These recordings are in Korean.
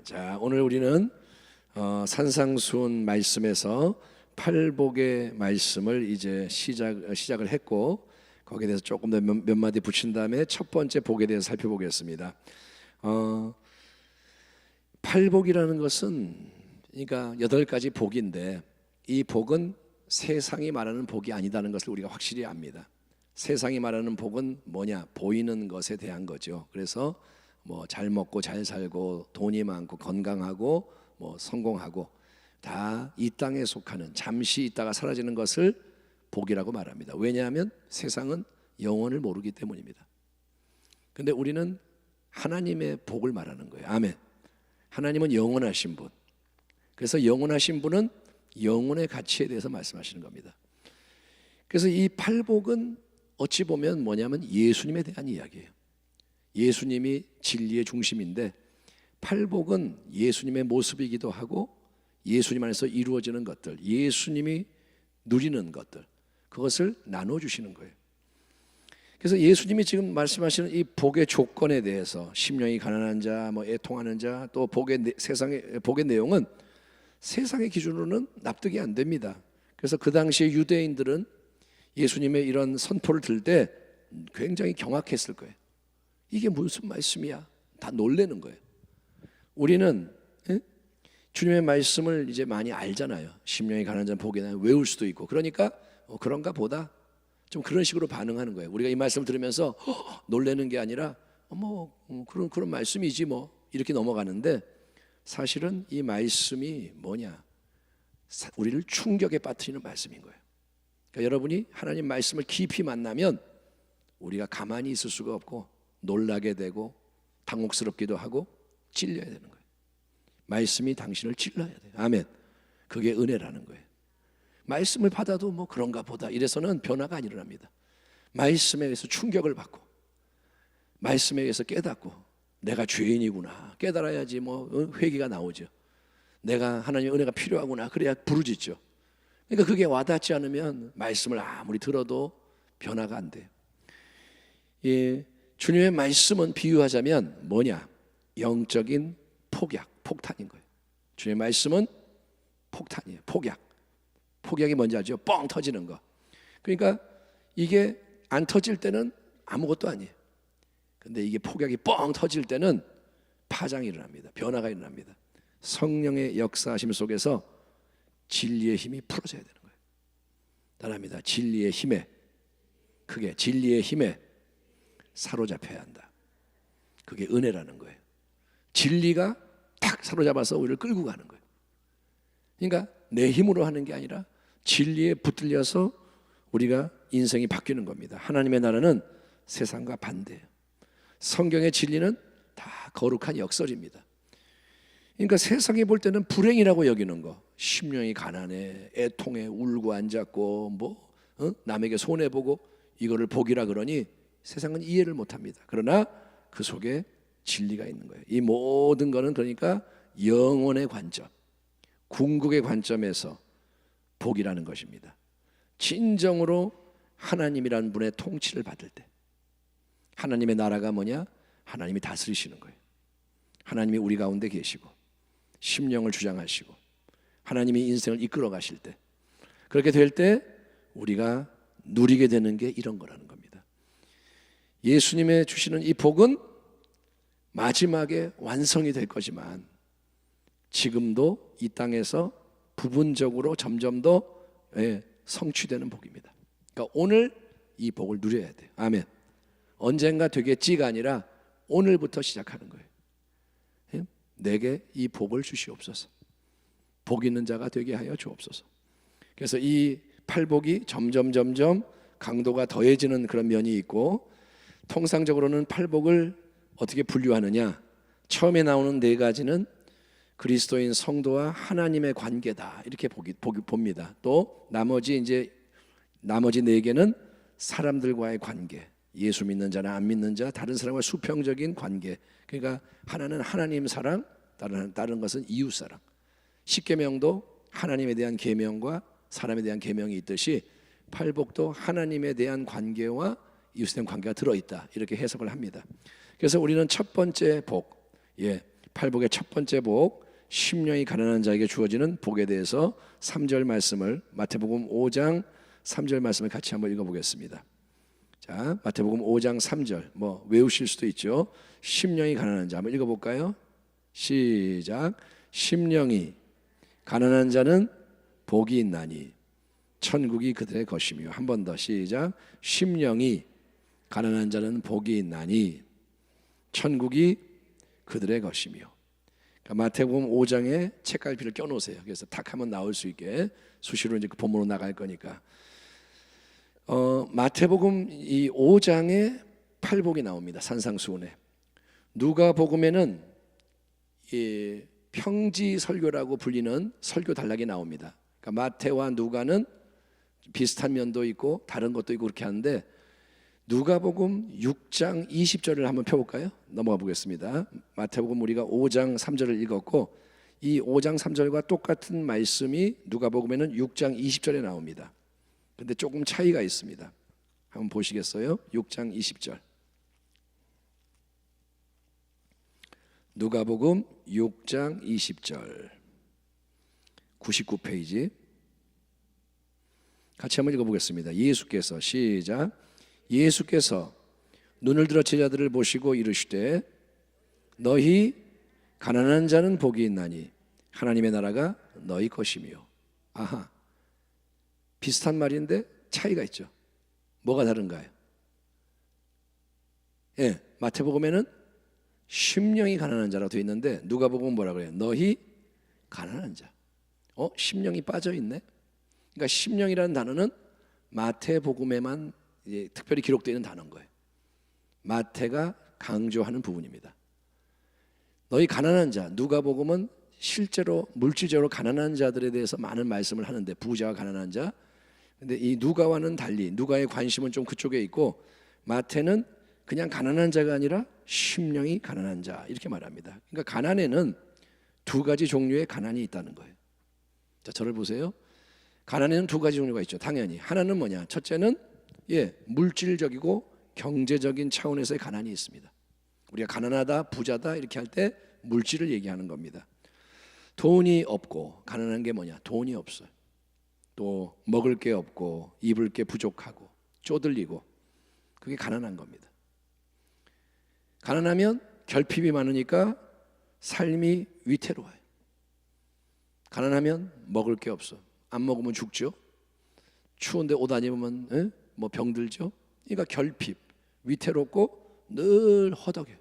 자, 오늘 우리는 산상수훈 말씀에서 팔복의 말씀을 이제 시작을 했고, 거기에 대해서 조금 더 몇 마디 붙인 다음에 첫 번째 복에 대해서 살펴보겠습니다. 팔복이라는 것은 그러니까 8가지 복인데, 이 복은 세상이 말하는 복이 아니다는 것을 우리가 확실히 압니다. 세상이 말하는 복은 뭐냐? 보이는 것에 대한 거죠. 그래서 뭐 잘 먹고 잘 살고 돈이 많고 건강하고 뭐 성공하고 다 이 땅에 속하는, 잠시 있다가 사라지는 것을 복이라고 말합니다. 왜냐하면 세상은 영원을 모르기 때문입니다. 근데 우리는 하나님의 복을 말하는 거예요. 아멘. 하나님은 영원하신 분. 그래서 영원하신 분은 영혼의 가치에 대해서 말씀하시는 겁니다. 그래서 이 팔복은 어찌 보면 뭐냐면 예수님에 대한 이야기예요. 예수님이 진리의 중심인데, 팔복은 예수님의 모습이기도 하고 예수님 안에서 이루어지는 것들, 예수님이 누리는 것들, 그것을 나눠주시는 거예요. 그래서 예수님이 지금 말씀하시는 이 복의 조건에 대해서, 심령이 가난한 자, 뭐 애통하는 자, 또 세상의 복의 내용은 세상의 기준으로는 납득이 안 됩니다. 그래서 그 당시에 유대인들은 예수님의 이런 선포를 들을 때 굉장히 경악했을 거예요. 이게 무슨 말씀이야? 다 놀라는 거예요. 우리는 주님의 말씀을 이제 많이 알잖아요. 심령이 가난한 자는 복이 나요. 외울 수도 있고. 그러니까 그런가 보다, 좀 그런 식으로 반응하는 거예요. 우리가 이 말씀을 들으면서 놀라는 게 아니라 그런 말씀이지 뭐 이렇게 넘어가는데, 사실은 이 말씀이 뭐냐? 우리를 충격에 빠뜨리는 말씀인 거예요. 그러니까 여러분이 하나님 말씀을 깊이 만나면 우리가 가만히 있을 수가 없고 놀라게 되고 당혹스럽기도 하고 찔려야 되는 거예요. 말씀이 당신을 찔러야 돼요. 아멘. 그게 은혜라는 거예요. 말씀을 받아도 뭐 그런가 보다 이래서는 변화가 안 일어납니다. 말씀에 의해서 충격을 받고, 말씀에 의해서 깨닫고, 내가 죄인이구나 깨달아야지 뭐 회개가 나오죠. 내가 하나님의 은혜가 필요하구나, 그래야 부르짖죠. 그러니까 그게 와닿지 않으면 말씀을 아무리 들어도 변화가 안 돼요. 주님의 말씀은 비유하자면 뭐냐? 영적인 폭탄인 거예요. 주님의 말씀은 폭탄이에요. 폭약이 뭔지 알죠? 뻥 터지는 거. 그러니까 이게 안 터질 때는 아무것도 아니에요. 근데 이게 폭약이 뻥 터질 때는 파장이 일어납니다. 변화가 일어납니다. 성령의 역사하심 속에서 진리의 힘이 풀어져야 되는 거예요. 따라합니다. 진리의 힘에 사로잡혀야 한다. 그게 은혜라는 거예요. 진리가 탁 사로잡아서 우리를 끌고 가는 거예요. 그러니까 내 힘으로 하는 게 아니라 진리에 붙들려서 우리가 인생이 바뀌는 겁니다. 하나님의 나라는 세상과 반대예요. 성경의 진리는 다 거룩한 역설입니다. 그러니까 세상이 볼 때는 불행이라고 여기는 거, 심령이 가난해, 애통해, 울고 앉았고 남에게 손해보고 이거를 복이라 그러니 세상은 이해를 못합니다. 그러나 그 속에 진리가 있는 거예요. 이 모든 거는 그러니까 영혼의 관점, 궁극의 관점에서 복이라는 것입니다. 진정으로 하나님이라는 분의 통치를 받을 때, 하나님의 나라가 뭐냐? 하나님이 다스리시는 거예요. 하나님이 우리 가운데 계시고 심령을 주장하시고 하나님이 인생을 이끌어 가실 때, 그렇게 될 때 우리가 누리게 되는 게 이런 거라는 겁니다. 예수님의 주시는 이 복은 마지막에 완성이 될 거지만 지금도 이 땅에서 부분적으로 점점 더 성취되는 복입니다. 그러니까 오늘 이 복을 누려야 돼요. 아멘. 언젠가 되겠지가 아니라 오늘부터 시작하는 거예요. 내게 이 복을 주시옵소서. 복 있는 자가 되게 하여 주옵소서. 그래서 이 팔복이 점점 강도가 더해지는 그런 면이 있고, 통상적으로는 팔복을 어떻게 분류하느냐? 처음에 나오는 4가지는 그리스도인 성도와 하나님의 관계다, 이렇게 봅니다. 또 나머지 4개는 사람들과의 관계, 예수 믿는 자나 안 믿는 자, 다른 사람과 수평적인 관계. 그러니까 하나는 하나님 사랑, 다른 것은 이웃 사랑. 십계명도 하나님에 대한 계명과 사람에 대한 계명이 있듯이 팔복도 하나님에 대한 관계와 이웃에 대한 관계가 들어있다, 이렇게 해석을 합니다. 그래서 우리는 첫 번째 복, 팔복의 첫 번째 복, 심령이 가난한 자에게 주어지는 복에 대해서 3절 말씀을, 마태복음 5장 3절 말씀을 같이 한번 읽어보겠습니다. 자, 마태복음 5장 3절 뭐 외우실 수도 있죠. 심령이 가난한 자 한번 읽어볼까요? 시작. 심령이 가난한 자는 복이 있나니 천국이 그들의 것이며. 한 번 더 시작. 심령이 가난한 자는 복이 있나니 천국이 그들의 것이며. 그러니까 마태복음 5장에 책갈피를 껴놓으세요. 그래서 탁 하면 나올 수 있게. 수시로 이제 그 본문으로 나갈 거니까. 마태복음 이 5장에 팔복이 나옵니다. 산상수훈에. 누가복음에는 이 평지 설교라고 불리는 설교 단락이 나옵니다. 그러니까 마태와 누가는 비슷한 면도 있고 다른 것도 있고 그렇게 하는데, 누가복음 6장 20절을 한번 펴볼까요? 넘어가 보겠습니다. 마태복음 우리가 5장 3절을 읽었고 이 5장 3절과 똑같은 말씀이 누가복음에는 6장 20절에 나옵니다. 근데 조금 차이가 있습니다. 한번 보시겠어요? 6장 20절. 누가복음 6장 20절 99페이지 같이 한번 읽어보겠습니다. 예수께서 시작. 예수께서 눈을 들어 제자들을 보시고 이르시되 너희 가난한 자는 복이 있나니 하나님의 나라가 너희 것이며. 아하, 비슷한 말인데 차이가 있죠. 뭐가 다른가요? 예, 마태복음에는 심령이 가난한 자라고 되어 있는데 누가복음은 뭐라 그래요? 너희 가난한 자. 심령이 빠져 있네. 그러니까 심령이라는 단어는 마태복음에만 특별히 기록되어 있는 단어인 거예요. 마태가 강조하는 부분입니다. 너희 가난한 자. 누가복음은 실제로 물질적으로 가난한 자들에 대해서 많은 말씀을 하는데, 부자와 가난한 자. 근데 이 누가와는 달리 누가의 관심은 좀 그쪽에 있고, 마태는 그냥 가난한 자가 아니라 심령이 가난한 자 이렇게 말합니다. 그러니까 가난에는 두 가지 종류의 가난이 있다는 거예요. 자, 저를 보세요. 가난에는 두 가지 종류가 있죠. 당연히 하나는 뭐냐? 첫째는 물질적이고 경제적인 차원에서의 가난이 있습니다. 우리가 가난하다, 부자다 이렇게 할 때 물질을 얘기하는 겁니다. 돈이 없고 가난한 게 뭐냐? 돈이 없어요. 또 먹을 게 없고 입을 게 부족하고 쪼들리고, 그게 가난한 겁니다. 가난하면 결핍이 많으니까 삶이 위태로워요. 가난하면 먹을 게 없어. 안 먹으면 죽죠. 추운데 옷 안 입으면 뭐 병들죠. 그러니까 결핍, 위태롭고 늘 허덕여요.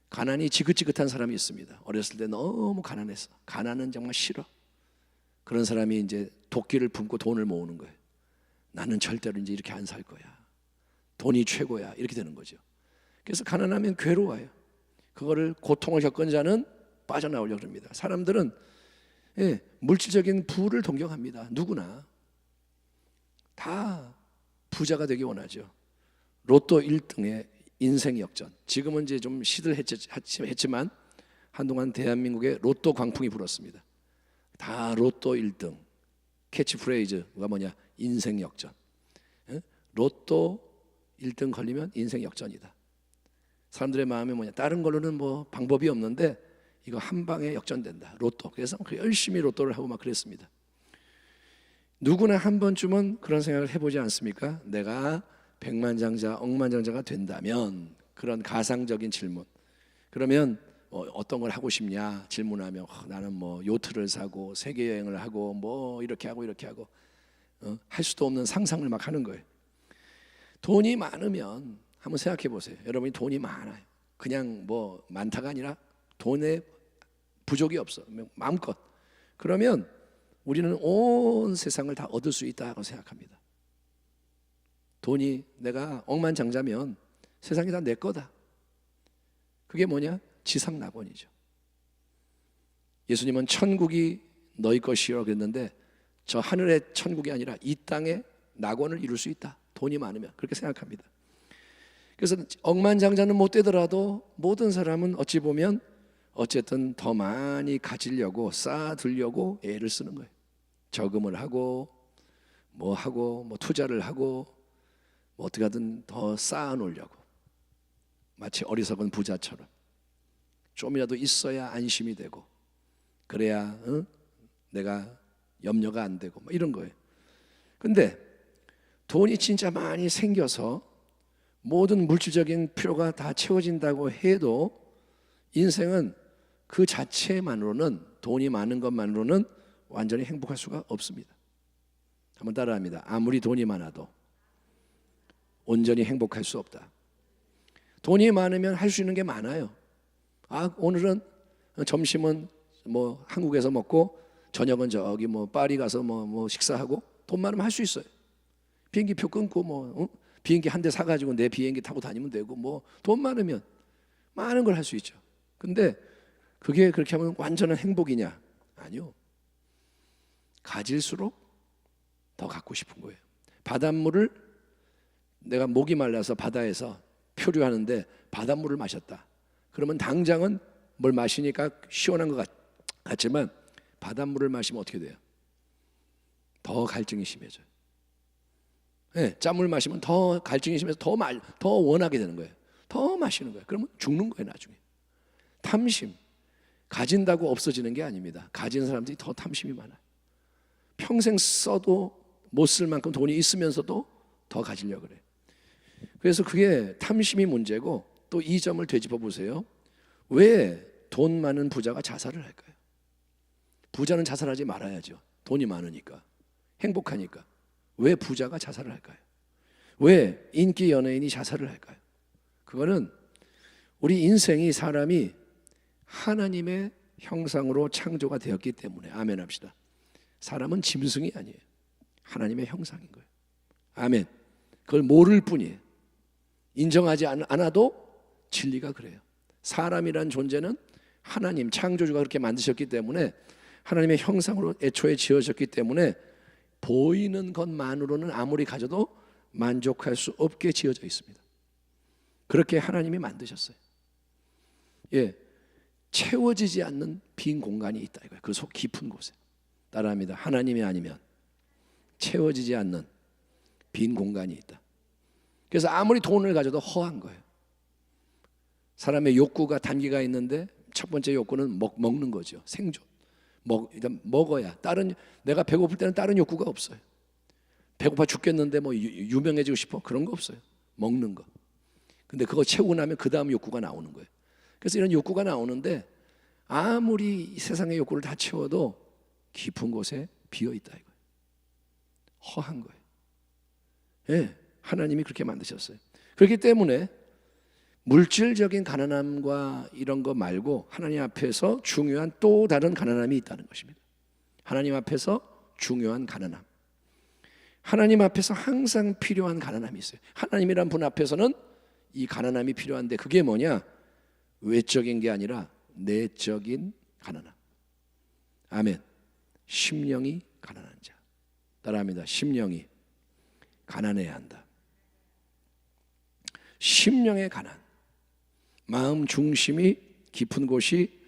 가난이 지긋지긋한 사람이 있습니다. 어렸을 때 너무 가난했어. 가난은 정말 싫어. 그런 사람이 이제 도끼를 품고 돈을 모으는 거예요. 나는 절대로 이제 이렇게 안 살 거야. 돈이 최고야. 이렇게 되는 거죠. 그래서 가난하면 괴로워요. 그거를 고통을 겪은 자는 빠져나오려고 합니다. 사람들은 물질적인 부를 동경합니다. 누구나 다 부자가 되기 원하죠. 로또 1등의 인생 역전. 지금은 이제 좀 시들했지만 한동안 대한민국에 로또 광풍이 불었습니다. 다 로또 1등. 캐치프레이즈가 뭐냐? 인생 역전. 로또 1등 걸리면 인생 역전이다. 사람들의 마음이 뭐냐? 다른 걸로는 뭐 방법이 없는데 이거 한 방에 역전된다. 로또. 그래서 열심히 로또를 하고 막 그랬습니다. 누구나 한 번쯤은 그런 생각을 해보지 않습니까? 내가 백만장자, 억만장자가 된다면, 그런 가상적인 질문. 그러면 어떤 걸 하고 싶냐 질문하면 나는 뭐 요트를 사고 세계 여행을 하고 뭐 이렇게 하고 할 수도 없는 상상을 막 하는 거예요. 돈이 많으면 한번 생각해 보세요. 여러분이 돈이 많아요. 그냥 뭐 많다가 아니라 돈에 부족이 없어. 마음껏. 그러면 우리는 온 세상을 다 얻을 수 있다고 생각합니다. 돈이 내가 억만장자면 세상이 다 내 거다. 그게 뭐냐? 지상낙원이죠. 예수님은 천국이 너희 것이라고 그랬는데 저 하늘의 천국이 아니라 이 땅의 낙원을 이룰 수 있다. 돈이 많으면. 그렇게 생각합니다. 그래서 억만장자는 못 되더라도 모든 사람은 어찌 보면 어쨌든 더 많이 가지려고 쌓아두려고 애를 쓰는 거예요. 저금을 하고 뭐 투자를 하고 뭐 어떻게 하든 더 쌓아놓으려고. 마치 어리석은 부자처럼. 좀이라도 있어야 안심이 되고, 그래야 내가 염려가 안 되고 뭐 이런 거예요. 근데 돈이 진짜 많이 생겨서 모든 물질적인 필요가 다 채워진다고 해도 인생은 그 자체만으로는, 돈이 많은 것만으로는 완전히 행복할 수가 없습니다. 한번 따라합니다. 아무리 돈이 많아도 온전히 행복할 수 없다. 돈이 많으면 할 수 있는 게 많아요. 오늘은 점심은 뭐 한국에서 먹고 저녁은 저기 뭐 파리 가서 뭐 식사하고, 돈 많으면 할 수 있어요. 비행기표 끊고 비행기 한 대 사가지고 내 비행기 타고 다니면 되고, 뭐 돈 많으면 많은 걸 할 수 있죠. 근데 그게 그렇게 하면 완전한 행복이냐? 아니요. 가질수록 더 갖고 싶은 거예요. 바닷물을 내가 목이 말라서 바다에서 표류하는데 바닷물을 마셨다. 그러면 당장은 뭘 마시니까 시원한 것 같지만 바닷물을 마시면 어떻게 돼요? 더 갈증이 심해져요. 네, 짠물 마시면 더 갈증이 심해서 더 원하게 되는 거예요. 더 마시는 거예요. 그러면 죽는 거예요, 나중에. 탐심, 가진다고 없어지는 게 아닙니다. 가진 사람들이 더 탐심이 많아요. 평생 써도 못 쓸 만큼 돈이 있으면서도 더 가지려고 그래요. 그래서 그게 탐심이 문제고, 또 이 점을 되짚어 보세요. 왜 돈 많은 부자가 자살을 할까요? 부자는 자살하지 말아야죠. 돈이 많으니까, 행복하니까. 왜 부자가 자살을 할까요? 왜 인기 연예인이 자살을 할까요? 그거는 우리 인생이, 사람이 하나님의 형상으로 창조가 되었기 때문에. 아멘 합시다. 사람은 짐승이 아니에요. 하나님의 형상인 거예요. 아멘. 그걸 모를 뿐이에요. 인정하지 않아도 진리가 그래요. 사람이란 존재는 하나님 창조주가 그렇게 만드셨기 때문에, 하나님의 형상으로 애초에 지어졌기 때문에 보이는 것만으로는 아무리 가져도 만족할 수 없게 지어져 있습니다. 그렇게 하나님이 만드셨어요. 예, 채워지지 않는 빈 공간이 있다 이거예요. 그 속 깊은 곳에. 따라합니다. 하나님이 아니면 채워지지 않는 빈 공간이 있다. 그래서 아무리 돈을 가져도 허한 거예요. 사람의 욕구가 단계가 있는데 첫 번째 욕구는 먹는 거죠. 생존. 일단 먹어야. 내가 배고플 때는 다른 욕구가 없어요. 배고파 죽겠는데 뭐 유명해지고 싶어? 그런 거 없어요. 먹는 거. 근데 그거 채우고 나면 그 다음 욕구가 나오는 거예요. 그래서 이런 욕구가 나오는데 아무리 세상의 욕구를 다 채워도 깊은 곳에 비어있다 이거예요. 허한 거예요. 예, 하나님이 그렇게 만드셨어요. 그렇기 때문에 물질적인 가난함과 이런 거 말고 하나님 앞에서 중요한 또 다른 가난함이 있다는 것입니다. 하나님 앞에서 중요한 가난함. 하나님 앞에서 항상 필요한 가난함이 있어요. 하나님이란 분 앞에서는 이 가난함이 필요한데, 그게 뭐냐? 외적인 게 아니라 내적인 가난함. 아멘. 심령이 가난한 자. 따라합니다. 심령이 가난해야 한다. 심령의 가난. 마음 중심이 깊은 곳이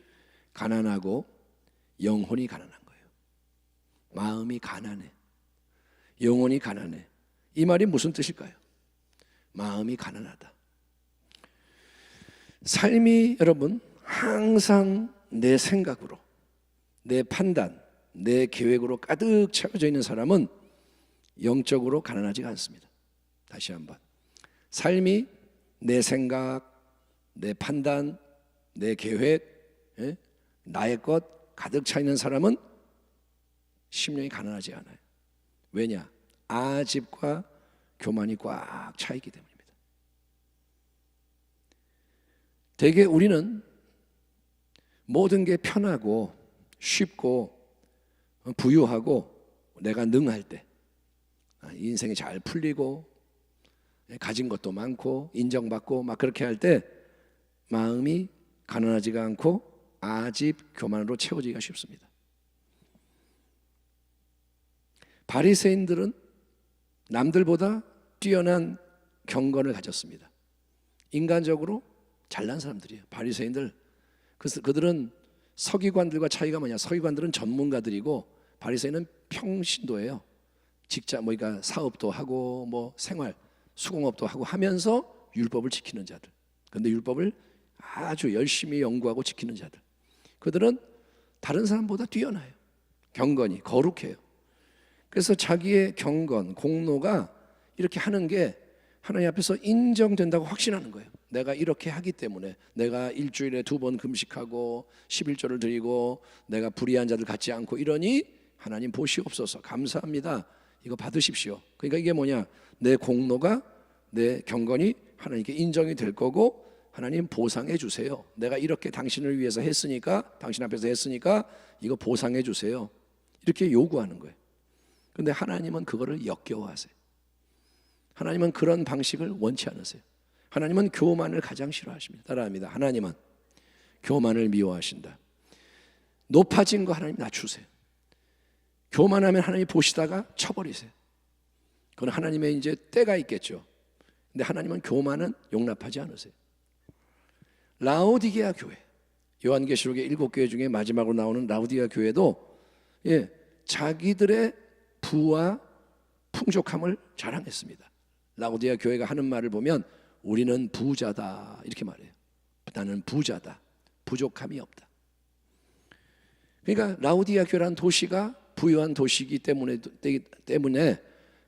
가난하고 영혼이 가난한 거예요. 마음이 가난해, 영혼이 가난해. 이 말이 무슨 뜻일까요? 마음이 가난하다. 삶이 여러분 항상 내 생각으로, 내 판단, 내 계획으로 가득 채워져 있는 사람은 영적으로 가난하지가 않습니다. 다시 한번. 삶이 내 생각, 내 판단, 내 계획, 나의 것 가득 차 있는 사람은 심령이 가난하지 않아요. 왜냐? 아집과 교만이 꽉 차 있기 때문입니다. 대개 우리는 모든 게 편하고 쉽고 부유하고 내가 능할 때, 인생이 잘 풀리고 가진 것도 많고 인정받고 막 그렇게 할 때 마음이 가난하지가 않고 아집 교만으로 채워지기가 쉽습니다. 바리새인들은 남들보다 뛰어난 경건을 가졌습니다. 인간적으로 잘난 사람들이에요. 바리새인들. 그들은 서기관들과 차이가 뭐냐? 서기관들은 전문가들이고 바리새인은 평신도예요. 직장 그러니까 사업도 하고 뭐 생활 수공업도 하고 하면서 율법을 지키는 자들. 그런데 율법을 아주 열심히 연구하고 지키는 자들, 그들은 다른 사람보다 뛰어나요. 경건이 거룩해요. 그래서 자기의 경건, 공로가 이렇게 하는 게 하나님 앞에서 인정된다고 확신하는 거예요. 내가 이렇게 하기 때문에, 내가 일주일에 2번 금식하고 11조를 드리고 내가 불의한 자들 같지 않고 이러니 하나님 보시옵소서, 감사합니다, 이거 받으십시오. 그러니까 이게 뭐냐, 내 공로가, 내 경건이 하나님께 인정이 될 거고 하나님 보상해 주세요. 내가 이렇게 당신을 위해서 했으니까, 당신 앞에서 했으니까 이거 보상해 주세요, 이렇게 요구하는 거예요. 근데 하나님은 그거를 역겨워하세요. 하나님은 그런 방식을 원치 않으세요. 하나님은 교만을 가장 싫어하십니다. 따라합니다. 하나님은 교만을 미워하신다. 높아진 거 하나님 낮추세요. 교만하면 하나님이 보시다가 쳐버리세요. 그건 하나님의 이제 때가 있겠죠. 근데 하나님은 교만은 용납하지 않으세요. 라오디게아 교회, 요한계시록의 7교회 중에 마지막으로 나오는 라오디게아 교회도 자기들의 부와 풍족함을 자랑했습니다. 라오디게아 교회가 하는 말을 보면 우리는 부자다 이렇게 말해요. 나는 부자다, 부족함이 없다. 그러니까 라오디게아 교회라는 도시가 부유한 도시이기 때문에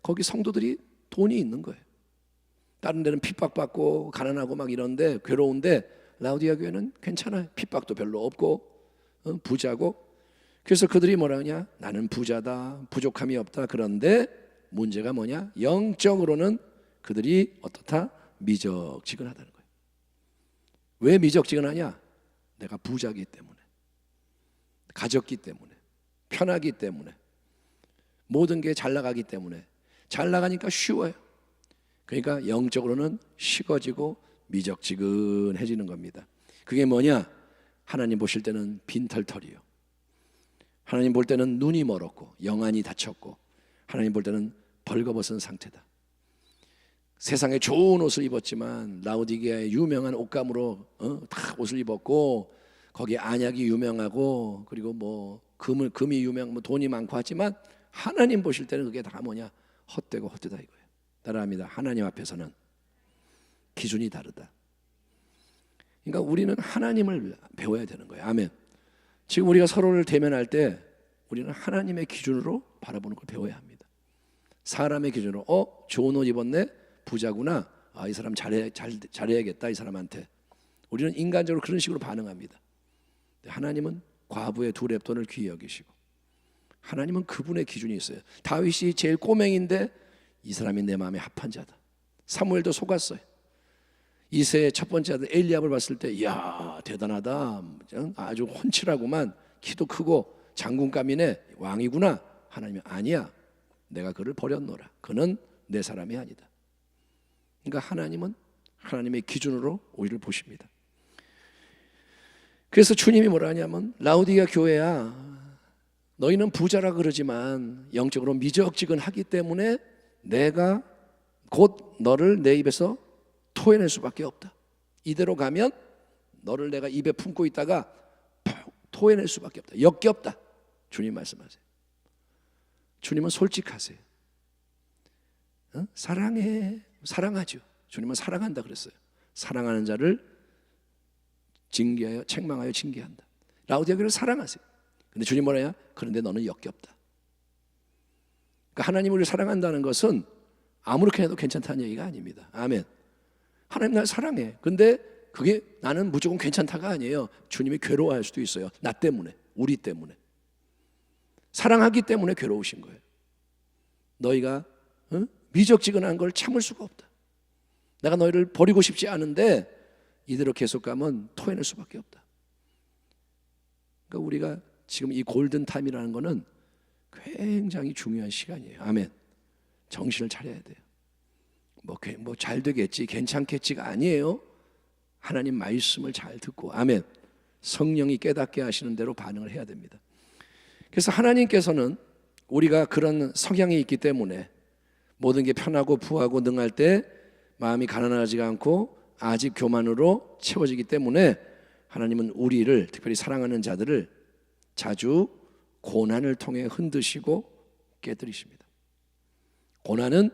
거기 성도들이 돈이 있는 거예요. 다른 데는 핍박받고 가난하고 막 이런데 괴로운데 라오디게아 교회는 괜찮아요. 핍박도 별로 없고 부자고. 그래서 그들이 뭐라 하냐, 나는 부자다, 부족함이 없다. 그런데 문제가 뭐냐, 영적으로는 그들이 어떻다? 미적지근하다는 거예요. 왜 미적지근하냐? 내가 부자기 때문에, 가졌기 때문에, 편하기 때문에, 모든 게 잘 나가기 때문에. 잘 나가니까 쉬워요. 그러니까 영적으로는 식어지고 미적지근해지는 겁니다. 그게 뭐냐? 하나님 보실 때는 빈털털이요, 하나님 볼 때는 눈이 멀었고 영안이 닫혔고, 하나님 볼 때는 벌거벗은 상태다. 세상에 좋은 옷을 입었지만 라오디게아의 유명한 옷감으로 다 옷을 입었고, 거기에 안약이 유명하고, 그리고 뭐 금이 유명, 뭐 돈이 많고 하지만 하나님 보실 때는 그게 다 뭐냐, 헛되고 헛되다 이거예요. 따라합니다. 하나님 앞에서는 기준이 다르다. 그러니까 우리는 하나님을 배워야 되는 거예요. 아멘. 지금 우리가 서로를 대면할 때 우리는 하나님의 기준으로 바라보는 걸 배워야 합니다. 사람의 기준으로 좋은 옷 입었네, 부자구나, 이 사람 잘해야겠다, 이 사람한테. 우리는 인간적으로 그런 식으로 반응합니다. 하나님은 과부의 2렙돈을 귀히 여기시고, 하나님은 그분의 기준이 있어요. 다윗이 제일 꼬맹인데 이 사람이 내 마음에 합한 자다. 사무엘도 속았어요. 이새의 첫 번째 아들 엘리압을 봤을 때, 이야 대단하다, 아주 훤칠하구만, 키도 크고 장군감이네, 왕이구나. 하나님이 아니야, 내가 그를 버렸노라, 그는 내 사람이 아니다. 그러니까 하나님은 하나님의 기준으로 우리를 보십니다. 그래서 주님이 뭐라 하냐면, 라오디게아 교회야, 너희는 부자라 그러지만 영적으로 미적지근하기 때문에 내가 곧 너를 내 입에서 토해낼 수밖에 없다. 이대로 가면 너를 내가 입에 품고 있다가 토해낼 수밖에 없다. 역겹다. 주님 말씀하세요. 주님은 솔직하세요. 사랑해, 사랑하죠. 주님은 사랑한다 그랬어요. 사랑하는 자를 징계하여 책망하여 징계한다. 라오디게아 교회를 사랑하세요. 근데 주님 뭐라냐? 그런데 너는 역겹다. 그러니까 하나님 우리를 사랑한다는 것은 아무렇게 해도 괜찮다는 얘기가 아닙니다. 아멘. 하나님 날 사랑해. 근데 그게 나는 무조건 괜찮다가 아니에요. 주님이 괴로워할 수도 있어요. 나 때문에, 우리 때문에. 사랑하기 때문에 괴로우신 거예요. 너희가 미적지근한 걸 참을 수가 없다. 내가 너희를 버리고 싶지 않은데 이대로 계속 가면 토해낼 수밖에 없다. 그러니까 우리가 지금 이 골든타임이라는 거는 굉장히 중요한 시간이에요. 아멘. 정신을 차려야 돼요. 뭐 잘 되겠지, 괜찮겠지가 아니에요. 하나님 말씀을 잘 듣고, 아멘, 성령이 깨닫게 하시는 대로 반응을 해야 됩니다. 그래서 하나님께서는 우리가 그런 성향이 있기 때문에 모든 게 편하고 부하고 능할 때 마음이 가난하지가 않고 아직 교만으로 채워지기 때문에 하나님은 우리를, 특별히 사랑하는 자들을 자주 고난을 통해 흔드시고 깨뜨리십니다. 고난은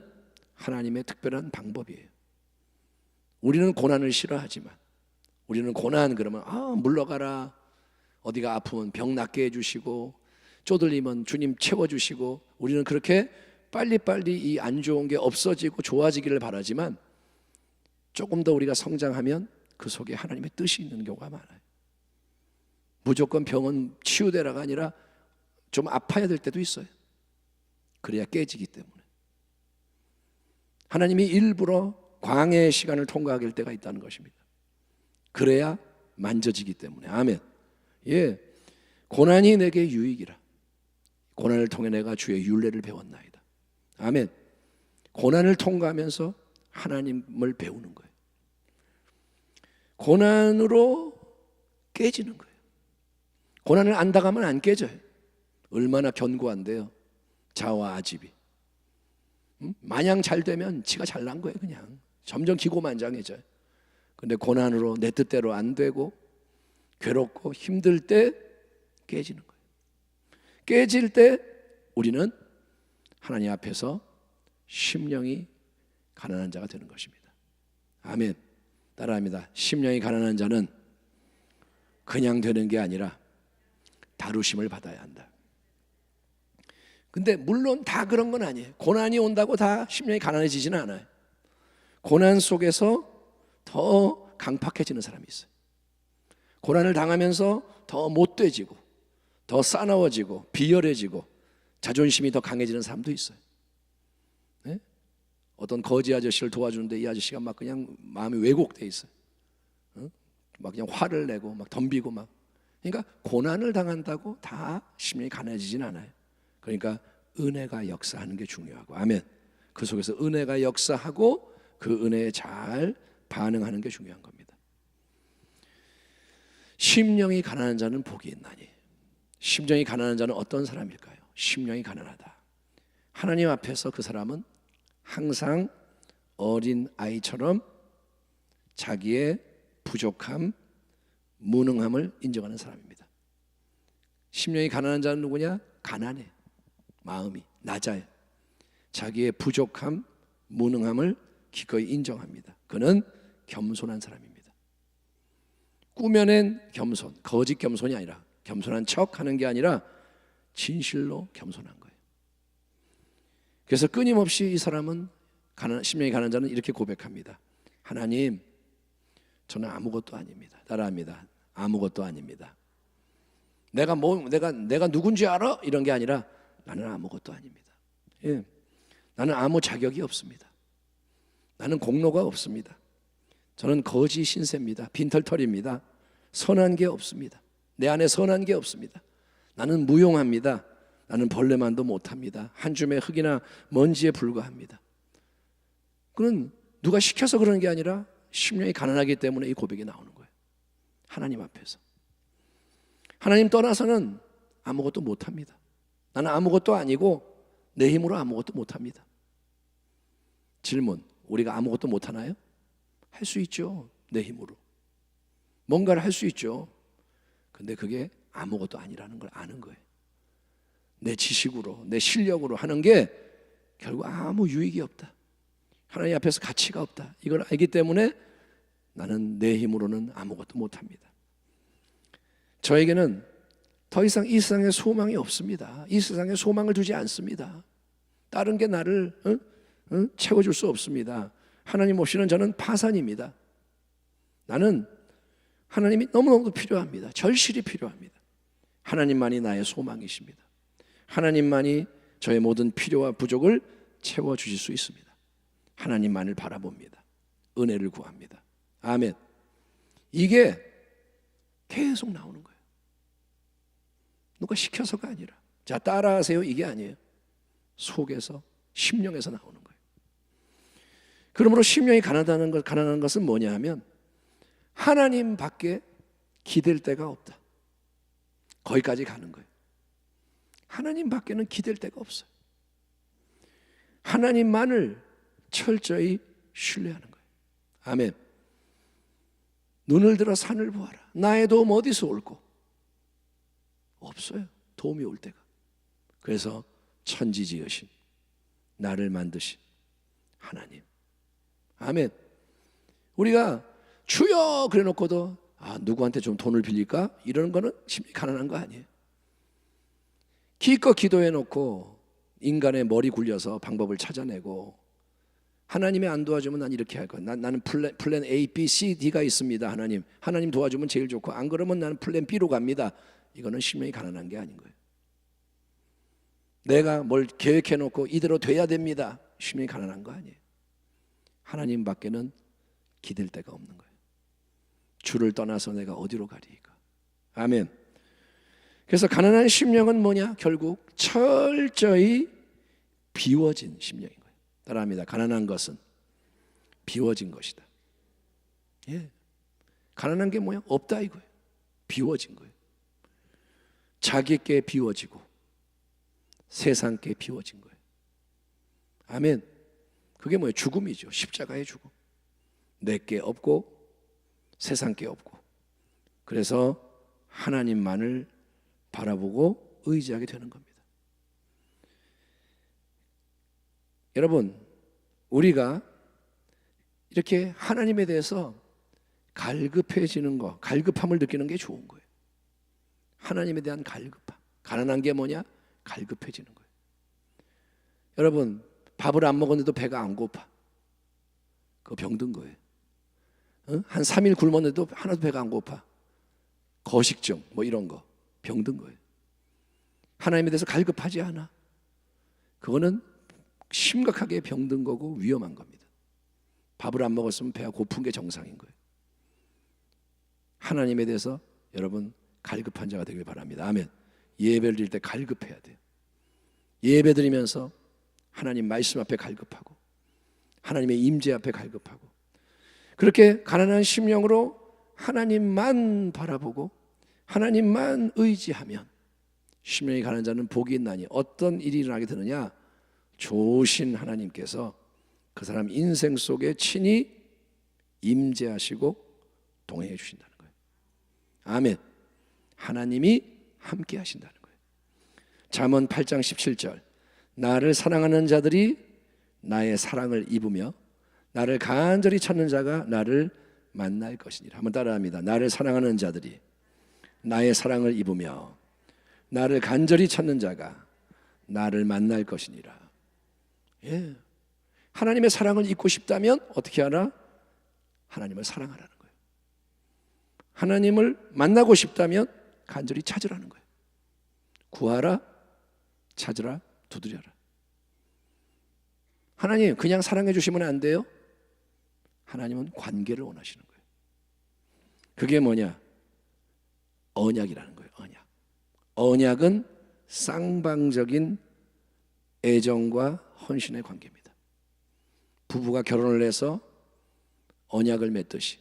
하나님의 특별한 방법이에요. 우리는 고난을 싫어하지만, 우리는 고난 그러면 물러가라. 어디가 아프면 병 낫게 해주시고 쪼들리면 주님 채워주시고 우리는 그렇게 빨리빨리 이 안 좋은 게 없어지고 좋아지기를 바라지만 조금 더 우리가 성장하면 그 속에 하나님의 뜻이 있는 경우가 많아요. 무조건 병은 치유되라가 아니라 좀 아파야 될 때도 있어요. 그래야 깨지기 때문에 하나님이 일부러 광야의 시간을 통과하게 때가 있다는 것입니다. 그래야 만져지기 때문에. 아멘. 예, 고난이 내게 유익이라. 고난을 통해 내가 주의 율례를 배웠나이다. 아멘. 고난을 통과하면서 하나님을 배우는 거예요. 고난으로 깨지는 거예요. 고난을 안 당하면 안 깨져요. 얼마나 견고한데요, 자와 아집이. 마냥 잘 되면 지가 잘난 거예요. 그냥 점점 기고만장해져요. 근데 고난으로 내 뜻대로 안 되고 괴롭고 힘들 때 깨지는 거예요. 깨질 때 우리는 하나님 앞에서 심령이 가난한 자가 되는 것입니다. 아멘. 따라합니다. 심령이 가난한 자는 그냥 되는 게 아니라 다루심을 받아야 한다. 근데 물론 다 그런 건 아니에요. 고난이 온다고 다 심령이 가난해지지는 않아요. 고난 속에서 더 강팍해지는 사람이 있어요. 고난을 당하면서 더 못돼지고 더 싸나워지고 비열해지고 자존심이 더 강해지는 사람도 있어요. 네? 어떤 거지 아저씨를 도와주는데 이 아저씨가 막 그냥 마음이 왜곡돼 있어요. 막 그냥 화를 내고 막 덤비고 막. 그러니까 고난을 당한다고 다 심령이 가난해지진 않아요. 그러니까 은혜가 역사하는 게 중요하고, 아멘. 그 속에서 은혜가 역사하고 그 은혜에 잘 반응하는 게 중요한 겁니다. 심령이 가난한 자는 복이 있나니. 심령이 가난한 자는 어떤 사람일까요? 심령이 가난하다. 하나님 앞에서 그 사람은 항상 어린 아이처럼 자기의 부족함, 무능함을 인정하는 사람입니다. 심령이 가난한 자는 누구냐? 가난해. 마음이 낮아요. 자기의 부족함, 무능함을 기꺼이 인정합니다. 그는 겸손한 사람입니다. 꾸며낸 겸손, 거짓 겸손이 아니라, 겸손한 척 하는 게 아니라 진실로 겸손한 거예요. 그래서 끊임없이 이 사람은 심령이 가난한 자는 이렇게 고백합니다. 하나님, 저는 아무것도 아닙니다. 따라합니다. 아무것도 아닙니다. 내가 누군지 알아? 이런 게 아니라 나는 아무것도 아닙니다. 예. 나는 아무 자격이 없습니다. 나는 공로가 없습니다. 저는 거지 신세입니다. 빈털털입니다. 선한 게 없습니다. 내 안에 선한 게 없습니다. 나는 무용합니다. 나는 벌레만도 못합니다. 한 줌의 흙이나 먼지에 불과합니다. 그는 누가 시켜서 그러는 게 아니라 심령이 가난하기 때문에 이 고백이 나오는 거예요. 하나님 앞에서. 하나님 떠나서는 아무것도 못합니다. 나는 아무것도 아니고 내 힘으로 아무것도 못합니다. 질문, 우리가 아무것도 못하나요? 할 수 있죠. 내 힘으로 뭔가를 할 수 있죠. 근데 그게 아무것도 아니라는 걸 아는 거예요. 내 지식으로, 내 실력으로 하는 게 결국 아무 유익이 없다. 하나님 앞에서 가치가 없다. 이걸 알기 때문에 나는 내 힘으로는 아무것도 못합니다. 저에게는 더 이상 이 세상에 소망이 없습니다. 이 세상에 소망을 두지 않습니다. 다른 게 나를 채워줄 수 없습니다. 하나님 없이는 저는 파산입니다. 나는 하나님이 너무너무 필요합니다. 절실히 필요합니다. 하나님만이 나의 소망이십니다. 하나님만이 저의 모든 필요와 부족을 채워주실 수 있습니다. 하나님만을 바라봅니다. 은혜를 구합니다. 아멘. 이게 계속 나오는 거예요. 누가 시켜서가 아니라, 자 따라하세요, 이게 아니에요. 속에서, 심령에서 나오는 거예요. 그러므로 심령이 가난한 것은 뭐냐 하면 하나님 밖에 기댈 데가 없다. 거기까지 가는 거예요. 하나님 밖에는 기댈 데가 없어요. 하나님만을 철저히 신뢰하는 거예요. 아멘. 눈을 들어 산을 보아라. 나의 도움 어디서 올꼬? 없어요. 도움이 올 때가. 그래서 천지지으신, 나를 만드신 하나님. 아멘. 우리가 주여 그래 놓고도 누구한테 좀 돈을 빌릴까? 이런 거는 심히 가난한 거 아니에요. 기껏 기도해놓고 인간의 머리 굴려서 방법을 찾아내고 하나님이 안 도와주면 난 이렇게 할 거야. 나는 플랜 A, B, C, D가 있습니다. 하나님 도와주면 제일 좋고 안 그러면 나는 플랜 B로 갑니다. 이거는 심히 가난한 게 아닌 거예요. 내가 뭘 계획해놓고 이대로 돼야 됩니다. 심히 가난한 거 아니에요. 하나님 밖에는 기댈 데가 없는 거예요. 주를 떠나서 내가 어디로 가리이까. 아멘. 그래서 가난한 심령은 뭐냐? 결국 철저히 비워진 심령인 거예요. 따라합니다. 가난한 것은 비워진 것이다. 예. 가난한 게 뭐야? 없다 이거예요. 비워진 거예요. 자기께 비워지고 세상께 비워진 거예요. 아멘. 그게 뭐예요? 죽음이죠. 십자가의 죽음. 내게 없고 세상께 없고. 그래서 하나님만을 바라보고 의지하게 되는 겁니다. 여러분, 우리가 이렇게 하나님에 대해서 갈급해지는 거, 갈급함을 느끼는 게 좋은 거예요. 하나님에 대한 갈급함. 가난한 게 뭐냐? 갈급해지는 거예요. 여러분, 밥을 안 먹었는데도 배가 안 고파. 그거 병든 거예요. 한 3일 굶었는데도 하나도 배가 안 고파. 거식증 뭐 이런 거 병든 거예요. 하나님에 대해서 갈급하지 않아. 그거는 심각하게 병든 거고 위험한 겁니다. 밥을 안 먹었으면 배가 고픈 게 정상인 거예요. 하나님에 대해서 여러분 갈급한 자가 되길 바랍니다. 아멘. 예배를 드릴 때 갈급해야 돼요. 예배 드리면서 하나님 말씀 앞에 갈급하고 하나님의 임재 앞에 갈급하고 그렇게 가난한 심령으로 하나님만 바라보고 하나님만 의지하면 심령이 가난한 자는 복이 있나니 어떤 일이 일어나게 되느냐? 좋으신 하나님께서 그 사람 인생 속에 친히 임재하시고 동행해 주신다는 거예요. 아멘. 하나님이 함께 하신다는 거예요. 잠언 8장 17절 나를 사랑하는 자들이 나의 사랑을 입으며 나를 간절히 찾는 자가 나를 만날 것이니라. 한번 따라합니다. 나를 사랑하는 자들이 나의 사랑을 입으며 나를 간절히 찾는 자가 나를 만날 것이니라. 예. 하나님의 사랑을 입고 싶다면 어떻게 하라? 하나님을 사랑하라는 거예요. 하나님을 만나고 싶다면 간절히 찾으라는 거예요. 구하라, 찾으라, 두드려라. 하나님 그냥 사랑해 주시면 안 돼요. 하나님은 관계를 원하시는 거예요. 그게 뭐냐? 언약이라는 거예요. 언약. 언약은 쌍방적인 애정과 헌신의 관계입니다. 부부가 결혼을 해서 언약을 맺듯이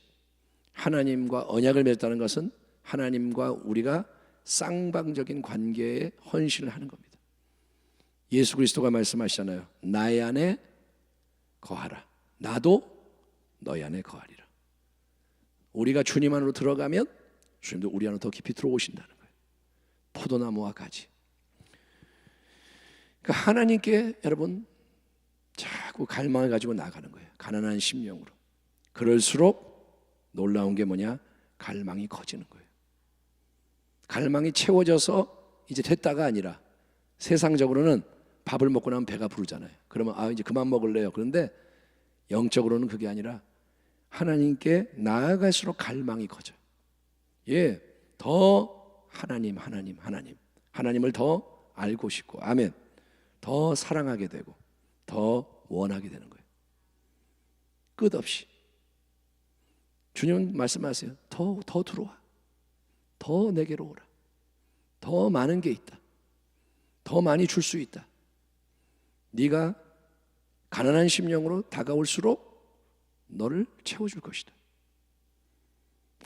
하나님과 언약을 맺었다는 것은 하나님과 우리가 쌍방적인 관계에 헌신을 하는 겁니다. 예수 그리스도가 말씀하시잖아요. 나의 안에 거하라. 나도 너희 안에 거하리라. 우리가 주님 안으로 들어가면 주님도 우리 안으로 더 깊이 들어오신다는 거예요. 포도나무와 가지. 그러니까 하나님께 여러분 자꾸 갈망을 가지고 나가는 거예요. 가난한 심령으로. 그럴수록 놀라운 게 뭐냐? 갈망이 커지는 거예요. 갈망이 채워져서 이제 됐다가 아니라 세상적으로는 밥을 먹고 나면 배가 부르잖아요. 그러면 이제 그만 먹을래요. 그런데 영적으로는 그게 아니라 하나님께 나아갈수록 갈망이 커져요. 예, 더 하나님을 더 알고 싶고, 아멘. 더 사랑하게 되고, 더 원하게 되는 거예요. 끝없이. 주님은 말씀하세요. 더 들어와. 더 내게로 오라. 더 많은 게 있다. 더 많이 줄 수 있다. 네가 가난한 심령으로 다가올수록 너를 채워줄 것이다.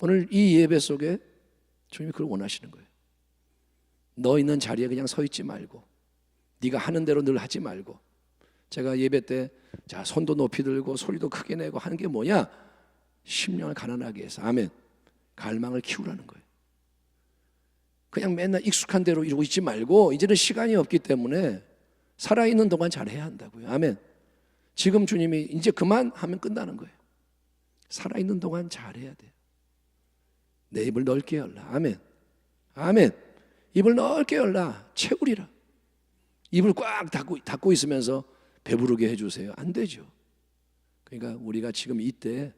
오늘 이 예배 속에 주님이 그걸 원하시는 거예요. 너 있는 자리에 그냥 서 있지 말고 네가 하는 대로 늘 하지 말고 제가 예배 때 손도 높이 들고 소리도 크게 내고 하는 게 뭐냐? 심령을 가난하게 해서 아멘. 갈망을 키우라는 거예요. 그냥 맨날 익숙한 대로 이러고 있지 말고 이제는 시간이 없기 때문에 살아있는 동안 잘해야 한다고요. 아멘. 지금 주님이 이제 그만하면 끝나는 거예요. 살아있는 동안 잘해야 돼요. 내 입을 넓게 열라. 아멘. 아멘. 입을 넓게 열라. 채우리라. 입을 꽉 닫고 있으면서 배부르게 해주세요. 안 되죠. 그러니까 우리가 지금 이때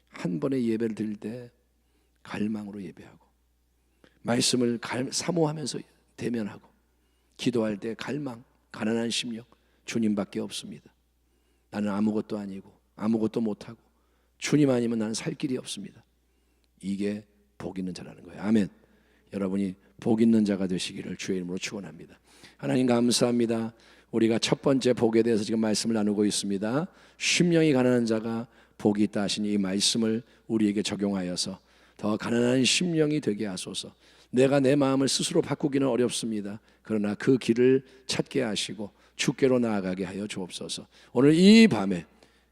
한 번의 예배를 드릴 때 갈망으로 예배하고, 말씀을 사모하면서 대면하고, 기도할 때 갈망, 가난한 심령, 주님밖에 없습니다. 나는 아무것도 아니고 아무것도 못하고 주님 아니면 나는 살 길이 없습니다. 이게 복 있는 자라는 거예요. 아멘. 여러분이 복 있는 자가 되시기를 주의 이름으로 축원합니다. 하나님 감사합니다. 우리가 첫 번째 복에 대해서 지금 말씀을 나누고 있습니다. 심령이 가난한 자가 복이 있다 하시니 이 말씀을 우리에게 적용하여서 더 가난한 심령이 되게 하소서. 내가 내 마음을 스스로 바꾸기는 어렵습니다. 그러나 그 길을 찾게 하시고 주께로 나아가게 하여 주옵소서. 오늘 이 밤에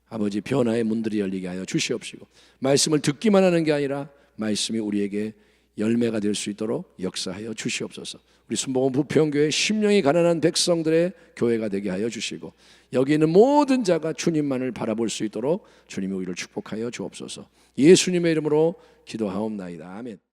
아버지 변화의 문들이 열리게 하여 주시옵시고, 말씀을 듣기만 하는 게 아니라 말씀이 우리에게 열매가 될 수 있도록 역사하여 주시옵소서. 우리 순복음 부평교회 심령이 가난한 백성들의 교회가 되게 하여 주시고, 여기 있는 모든 자가 주님만을 바라볼 수 있도록 주님이 우리를 축복하여 주옵소서. 예수님의 이름으로 기도하옵나이다. 아멘.